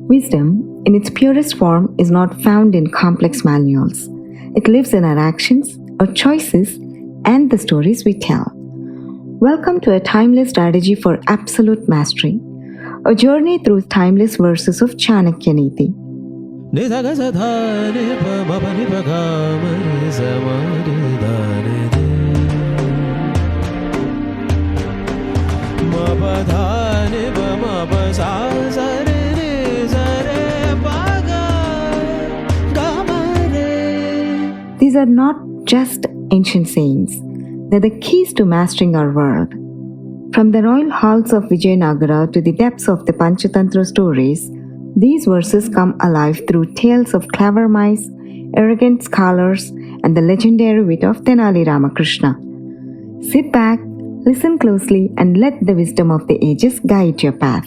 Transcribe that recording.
Wisdom, in its purest form, is not found in complex manuals. It lives in our actions, our choices, and the stories we tell. Welcome to a timeless strategy for absolute mastery, a journey through timeless verses of Chanakya Niti. These are not just ancient sayings, they're the keys to mastering our world. From the royal halls of Vijayanagara to the depths of the Panchatantra stories, these verses come alive through tales of clever mice, arrogant scholars, and the legendary wit of Tenali Ramakrishna. Sit back, listen closely, and let the wisdom of the ages guide your path.